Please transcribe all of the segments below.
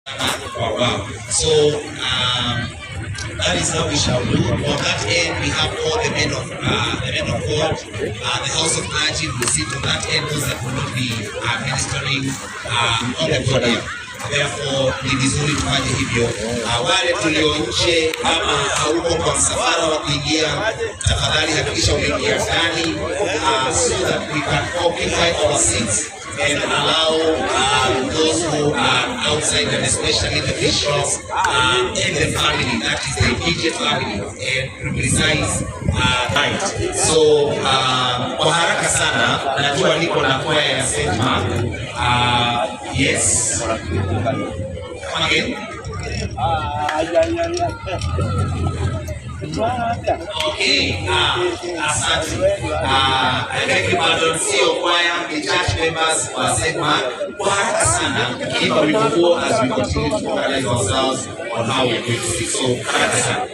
Wow. So that is how we shall do. On that end, we have all the men of God, the house of clergy will sit on that end. Those that will not be ministering on the podium. Therefore, ni vizuri tufanye hivyo. Wale tulio nje kama hauko kwa msafara wa kuingia, tafadhali hakikisha umeingia ndani so that we can occupy our seats and allow those who are outside, and especially the bishops and the family, that is the immediate family, and precise right. So kwa haraka sana, najua niko na kwaya ya St. Mark. Yes. Come again. Okay, asante. I beg your pardon, sio kwaya, the church members wasema kwa haraka sana, if we go as we continue to organize ourselves on how we're going to speak. So, haraka sana.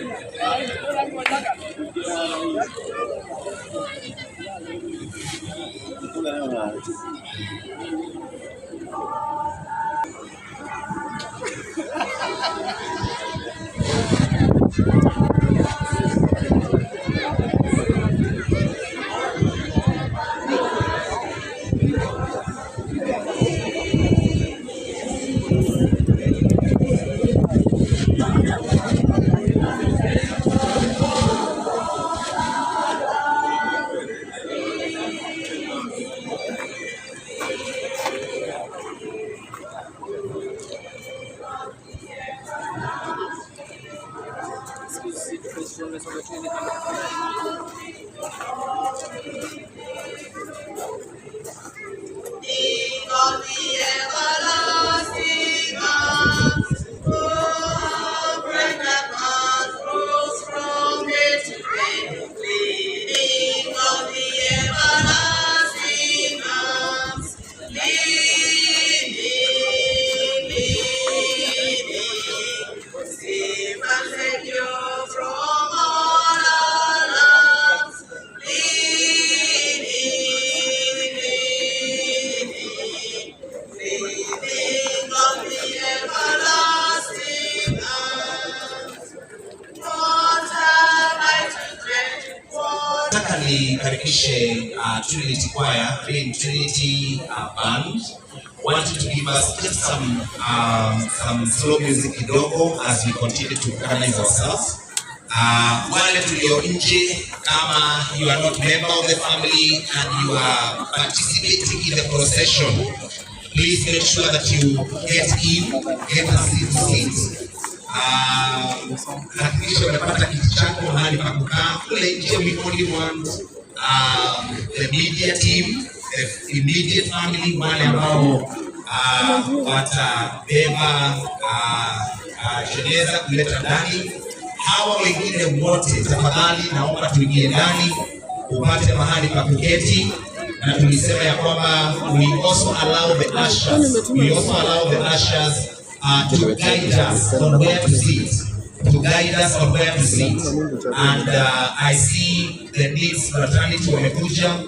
Nikaribishe Trinity Choir, Trinity Band. Want you to give us just some slow music kidogo as we continue to organize ourselves. Wale tulio nje, kama you are not member of the family and you are participating in the procession, please make sure that you get a seat. Hakikisha unapata kiti chako mahali pa kukaa. Kule nje we only want the media team, the immediate family, wale ambao watabeba jeneza kuleta ndani. Hawa wengine wote tafadhali naomba tuingie ndani upate mahali pa kuketi. Na tulisema ya kwamba we also allow the ushers to guide us on where to sit, and I see the needs fraternity wamekuja.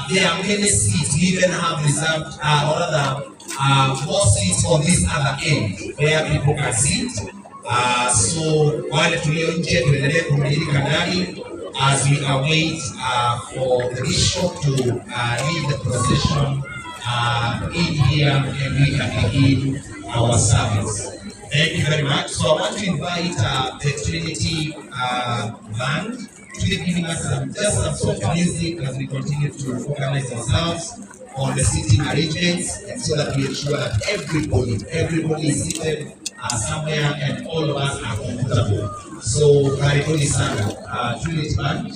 There are many seats, we even have reserved or rather more seats on this other end where people can sit. So wale tulio nje tuendelee kumilika ndani as we await for the bishop to lead the procession in here, and we can begin our service. Thank you very much. So I want to invite the Trinity band to be giving us just some soft music as we continue to organize ourselves on the seating arrangements, and so that we ensure that everybody is seated somewhere and all of us are comfortable. So karibuni sana Trinity band.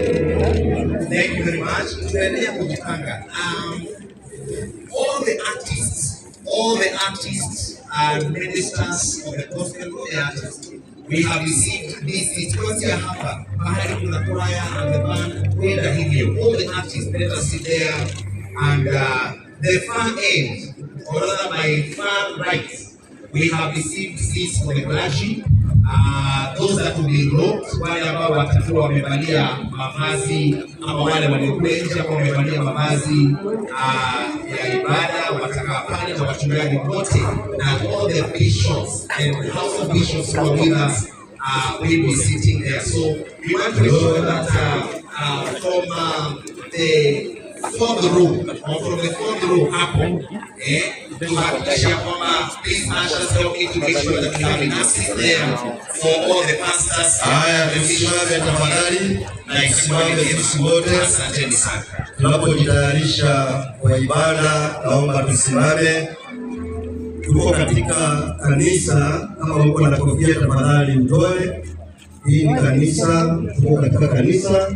Thank you very much. Tuendelea kujipanga. All the artists and ministers of the gospel, the artists, we have received this kuanzia hapa mahali kuna choir and the band kwenda hivyo. All the artists, let us sit there and the far end, or rather my far right, we have received seats for the clergy. Those that will be robed, wale ambao watakuwa wamevalia mavazi ama wale waliokuwa nje ambao wamevalia mavazi ya ibada watakaa pale, na wachungaji wote na all the bishops and house of bishops who are with us will be sitting there. So we want to ensure that from the fourth row or from the fourth row hapo tuhakikisha kwamba please ushers help me to make sure that we have enough seats there for all the pastors. Haya, tusimame tafadhali na isimame sisi wote. Asanteni sana. Tunapojitayarisha kwa ibada, naomba tusimame. Tuko katika kanisa, kama uko na kofia tafadhali utoe. Hii ni kanisa, tuko katika kanisa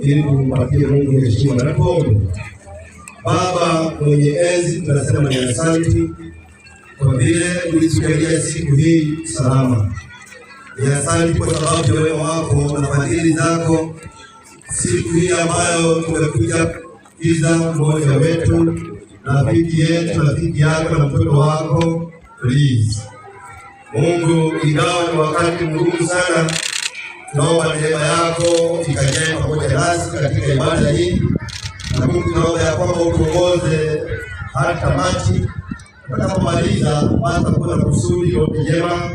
ili tumpatie Mungu heshima na tuombe. Baba mwenye enzi, tunasema ni asante kwa vile ulitujalia siku hii salama. Ni asante kwa sababu ya wema wako na fadhili zako. Siku hii ambayo tumekuja kiza mmoja wetu, rafiki yetu, rafiki yako na mtoto wako Lizzie. Mungu, ingawa ni wakati mgumu sana, tunaomba neema yako ikajae pamoja nasi katika ibada hii. Na Mungu, tunaomba ya kwamba utuongoze hadi tamati. Tunapomaliza basi kuwa na kusudi lote jema.